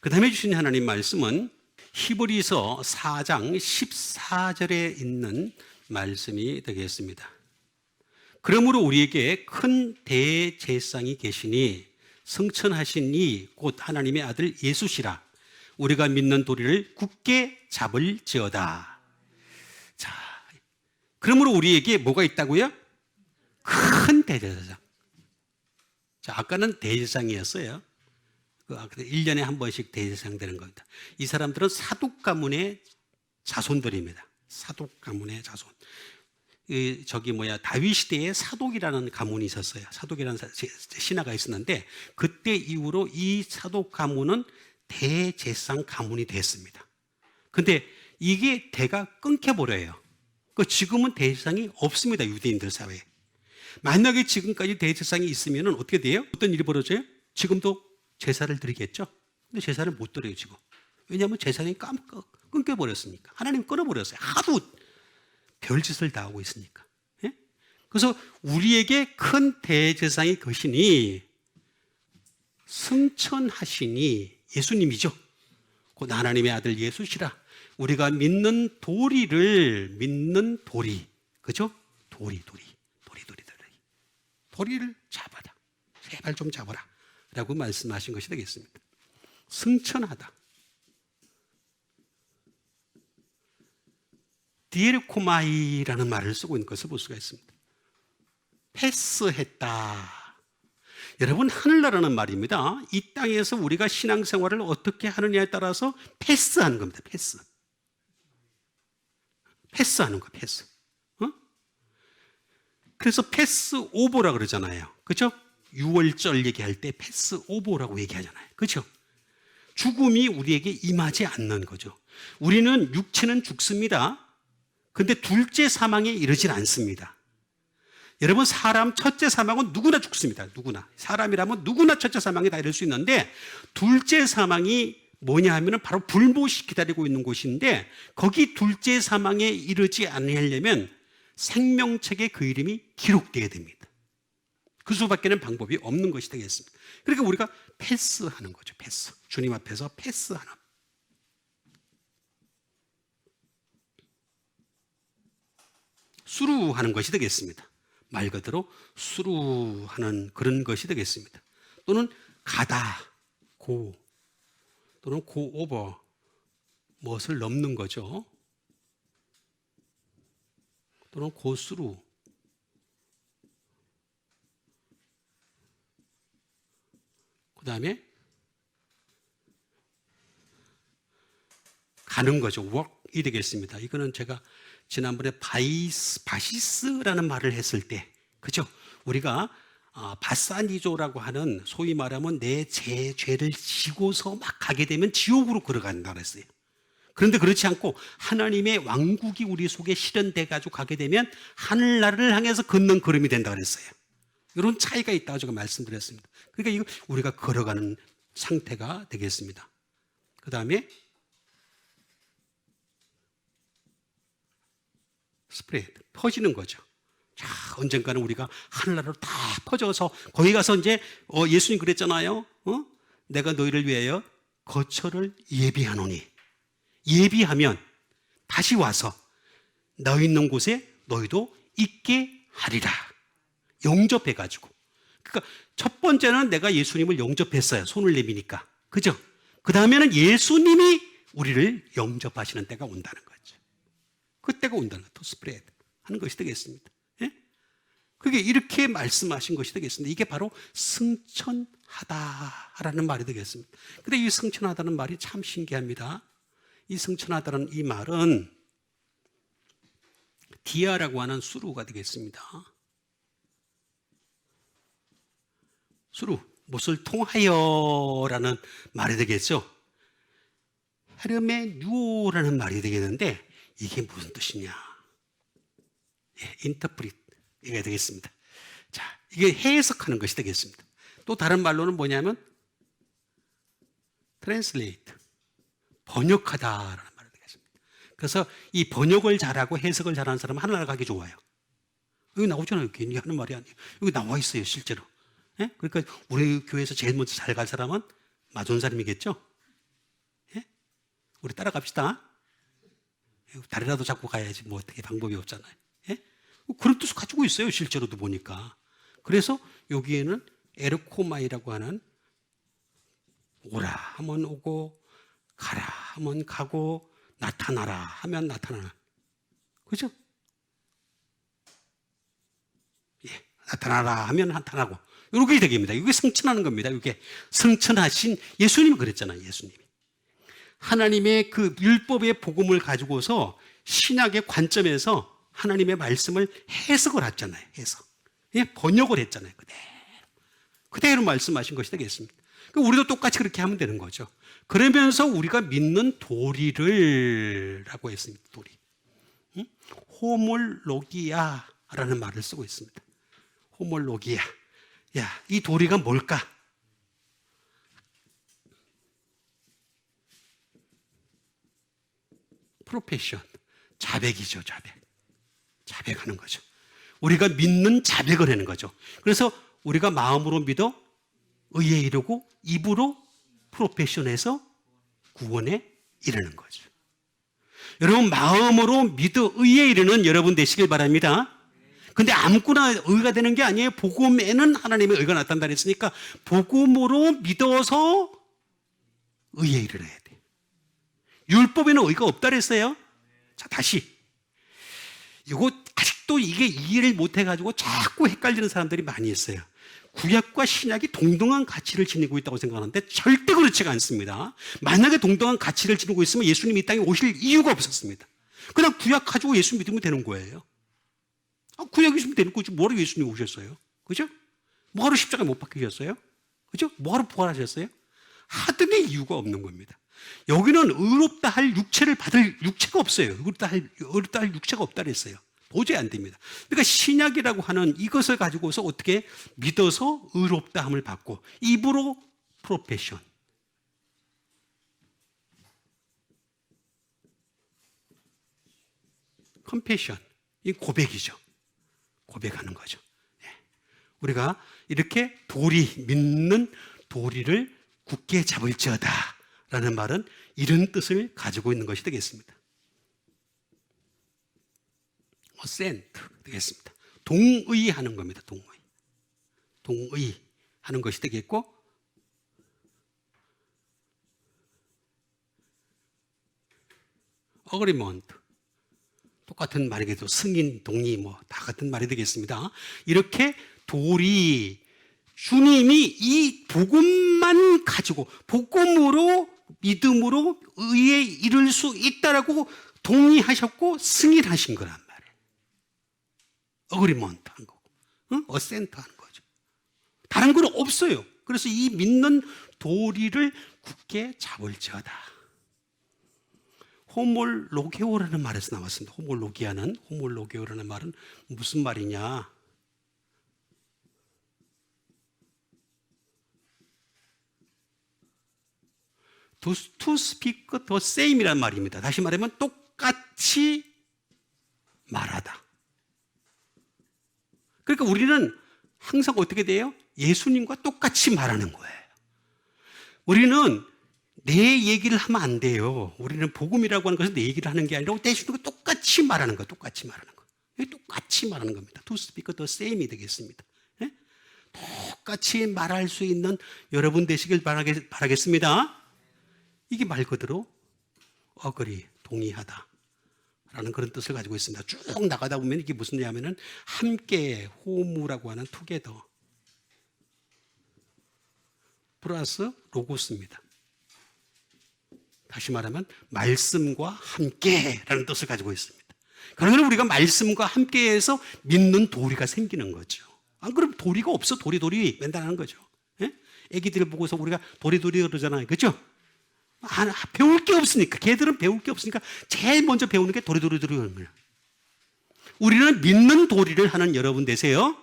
그 다음에 주신 하나님 말씀은 히브리서 4장 14절에 있는 말씀이 되겠습니다. 그러므로 우리에게 큰 대제사장이 계시니 성천하신 이 곧 하나님의 아들 예수시라. 우리가 믿는 도리를 굳게 잡을지어다. 자, 그러므로 우리에게 뭐가 있다고요? 큰 대제사장. 자, 아까는 대제사장이었어요. 1년에 한 번씩 대제사장 되는 겁니다. 이 사람들은 사독 가문의 자손들입니다. 사독 가문의 자손. 다윗 시대에 사독이라는 가문이 있었어요. 사독이라는 신하가 있었는데 그때 이후로 이 사독 가문은 대제사장 가문이 됐습니다. 근데 이게 대가 끊겨버려요. 지금은 대제사장이 없습니다. 유대인들 사회에. 만약에 지금까지 대제사장이 있으면 어떻게 돼요? 어떤 일이 벌어져요? 지금도 제사를 드리겠죠? 근데 제사를 못 드려요, 지금. 왜냐하면 제사장이 끊겨버렸으니까. 하나님 끊어버렸어요. 하도 별짓을 다 하고 있으니까. 예? 그래서 우리에게 큰 대제사장이 계시니 승천하시니 예수님이죠. 곧 하나님의 아들 예수시라. 우리가 믿는 도리를 믿는 도리. 그죠? 도리를 잡아라. 제발 좀 잡아라. 라고 말씀하신 것이 되겠습니다. 승천하다. 디에르코마이라는 말을 쓰고 있는 것을 볼 수가 있습니다. 패스했다. 여러분, 하늘나라는 말입니다. 이 땅에서 우리가 신앙생활을 어떻게 하느냐에 따라서 패스하는 겁니다. 패스하는 거, 패스. 그래서 패스 오버라 그러잖아요. 그렇죠? 6월절 얘기할 때 패스 오버라고 얘기하잖아요. 그렇죠? 죽음이 우리에게 임하지 않는 거죠. 우리는 육체는 죽습니다. 근데 둘째 사망에 이르질 않습니다. 여러분, 사람 첫째 사망은 누구나 죽습니다. 누구나. 사람이라면 누구나 첫째 사망에 다 이를 수 있는데 둘째 사망이 뭐냐 하면 바로 불못이 기다리고 있는 곳인데 거기 둘째 사망에 이르지 않으려면 생명책에 그 이름이 기록되어야 됩니다. 그 수밖에는 방법이 없는 것이 되겠습니다. 그러니까 우리가 패스하는 거죠. 패스. 주님 앞에서 패스하는. 수루하는 것이 되겠습니다. 말 그대로 수루하는 그런 것이 되겠습니다. 또는 가다, 고, 또는 고 오버, 무엇을 넘는 거죠. 또는 고수루. 그 다음에 가는 거죠. walk이 되겠습니다. 이거는 제가 지난번에 바시스라는 말을 했을 때, 그죠? 우리가 바사니조라고 하는 소위 말하면 내 죄를 지고서 막 가게 되면 지옥으로 걸어간다 그랬어요. 그런데 그렇지 않고 하나님의 왕국이 우리 속에 실현돼 가지고 가게 되면 하늘나라를 향해서 걷는 걸음이 된다 그랬어요. 이런 차이가 있다고 제가 말씀드렸습니다. 그러니까 이거 우리가 걸어가는 상태가 되겠습니다. 그 다음에 스프레드, 퍼지는 거죠. 자, 언젠가는 우리가 하늘나라로 다 퍼져서 거기 가서 이제 예수님 그랬잖아요. 내가 너희를 위하여 거처를 예비하노니. 예비하면 다시 와서 너희 있는 곳에 너희도 있게 하리라. 영접해가지고. 그러니까 첫 번째는 내가 예수님을 영접했어요. 손을 내미니까. 그죠? 그 다음에는 예수님이 우리를 영접하시는 때가 온다는 거죠. 그때가 온다는 거죠. 스프레드 하는 것이 되겠습니다. 예? 그게 이렇게 말씀하신 것이 되겠습니다. 이게 바로 승천하다라는 말이 되겠습니다. 근데 이 승천하다는 말이 참 신기합니다. 이 승천하다는 이 말은 디아라고 하는 수루가 되겠습니다. 수루, 못을 통하여라는 말이 되겠죠. 헤르메뉴오라는 말이 되겠는데 이게 무슨 뜻이냐? 인터프리트 이게 되겠습니다. 자, 이게 해석하는 것이 되겠습니다. 또 다른 말로는 뭐냐면 트랜슬레이트, 번역하다라는 말이 되겠습니다. 그래서 이 번역을 잘하고 해석을 잘하는 사람은 하늘나라 가기 좋아요. 여기 나오잖아요. 괜히 하는 말이 아니에요. 여기 나와 있어요, 실제로. 예? 그러니까 우리 교회에서 제일 먼저 잘 갈 사람은 마존사님이겠죠? 우리 따라갑시다. 다리라도 잡고 가야지 뭐 어떻게 방법이 없잖아요. 예? 그런 뜻을 가지고 있어요. 실제로도 보니까. 그래서 여기에는 에르코마이라고 하는 오라 하면 오고 가라 하면 가고 나타나라 하면 나타나는, 그죠? 예, 나타나라 하면 나타나고 이렇게 되겠습니다. 이게 성천하는 겁니다. 이게 성천하신 예수님이 그랬잖아요. 예수님이 하나님의 그 율법의 복음을 가지고서 신약의 관점에서 하나님의 말씀을 해석을 했잖아요. 해석. 예, 번역을 했잖아요. 그대로 말씀하신 것이 되겠습니다. 우리도 똑같이 그렇게 하면 되는 거죠. 그러면서 우리가 믿는 도리를 라고 했습니다. 도리. 호몰로기아라는 말을 쓰고 있습니다. 호몰로기아. 야, 이 도리가 뭘까? 프로페션. 자백이죠, 자백. 자백하는 거죠. 우리가 믿는 자백을 하는 거죠. 그래서 우리가 마음으로 믿어 의에 이르고 입으로 프로페션해서 구원에 이르는 거죠. 여러분 마음으로 믿어 의에 이르는 여러분 되시길 바랍니다. 근데 아무거나 의가 되는 게 아니에요. 복음에는 하나님의 의가 나타난다 했으니까 복음으로 믿어서 의에 이르러야 돼요. 율법에는 의가 없다 그랬어요. 자, 다시. 이거 아직도 이게 이해를 못 해가지고 자꾸 헷갈리는 사람들이 많이 있어요. 구약과 신약이 동등한 가치를 지니고 있다고 생각하는데 절대 그렇지가 않습니다. 만약에 동등한 가치를 지니고 있으면 예수님이 이 땅에 오실 이유가 없었습니다. 그냥 구약 가지고 예수 믿으면 되는 거예요. 구약 있으면 되는 거지. 뭐하러 예수님이 오셨어요? 그죠? 뭐하러 십자가에 못 박히셨어요? 그죠? 뭐하러 부활하셨어요? 하등의 이유가 없는 겁니다. 여기는 의롭다 할 육체를 받을 육체가 없어요. 의롭다 할 육체가 없다 그랬어요. 도저히 안 됩니다. 그러니까 신약이라고 하는 이것을 가지고서 어떻게 믿어서 의롭다함을 받고 입으로 프로페션. 컴패션. 이 고백이죠. 고백하는 거죠. 우리가 이렇게 믿는 도리를 굳게 잡을지어다 라는 말은 이런 뜻을 가지고 있는 것이 되겠습니다. 어센트 되겠습니다. 동의하는 겁니다. 동의하는 것이 되겠고, 어그리먼트 똑같은 말이겠죠. 승인, 동의 뭐 다 같은 말이 되겠습니다. 이렇게 도리, 주님이 이 복음만 가지고 복음으로 믿음으로 의에 이를 수 있다라고 동의하셨고 승인하신 거란 말이에요. 어그리먼트 한 거고, 어센트 하는 거죠. 다른 건 없어요. 그래서 이 믿는 도리를 굳게 잡을지어다. 호몰로게오라는 말에서 나왔습니다. 호몰로게오라는 말은 무슨 말이냐? To speak the same이라는 말입니다. 다시 말하면 똑같이 말하다. 그러니까 우리는 항상 어떻게 돼요? 예수님과 똑같이 말하는 거예요. 우리는 내 얘기를 하면 안 돼요. 우리는 복음이라고 하는 것은 내 얘기를 하는 게 아니라 예수님과 똑같이 말하는 거예요. 똑같이 말하는 거. 똑같이 말하는 겁니다. To speak the same이 되겠습니다. 네? 똑같이 말할 수 있는 여러분 되시길 바라겠습니다. 이게 말 그대로 어그리, 동의하다 라는 그런 뜻을 가지고 있습니다. 쭉 나가다 보면 이게 무슨 얘기냐면은 함께, 호무라고 하는 투게더 플러스 로고스입니다. 다시 말하면 말씀과 함께라는 뜻을 가지고 있습니다. 그러면 우리가 말씀과 함께해서 믿는 도리가 생기는 거죠. 안 그러면 도리가 없어. 도리 맨날 하는 거죠. 애기들 보고서 우리가 도리 그러잖아요. 그렇죠? 배울 게 없으니까. 걔들은 배울 게 없으니까 제일 먼저 배우는 게 도리 하는 거예요. 우리는 믿는 도리를 하는 여러분 되세요.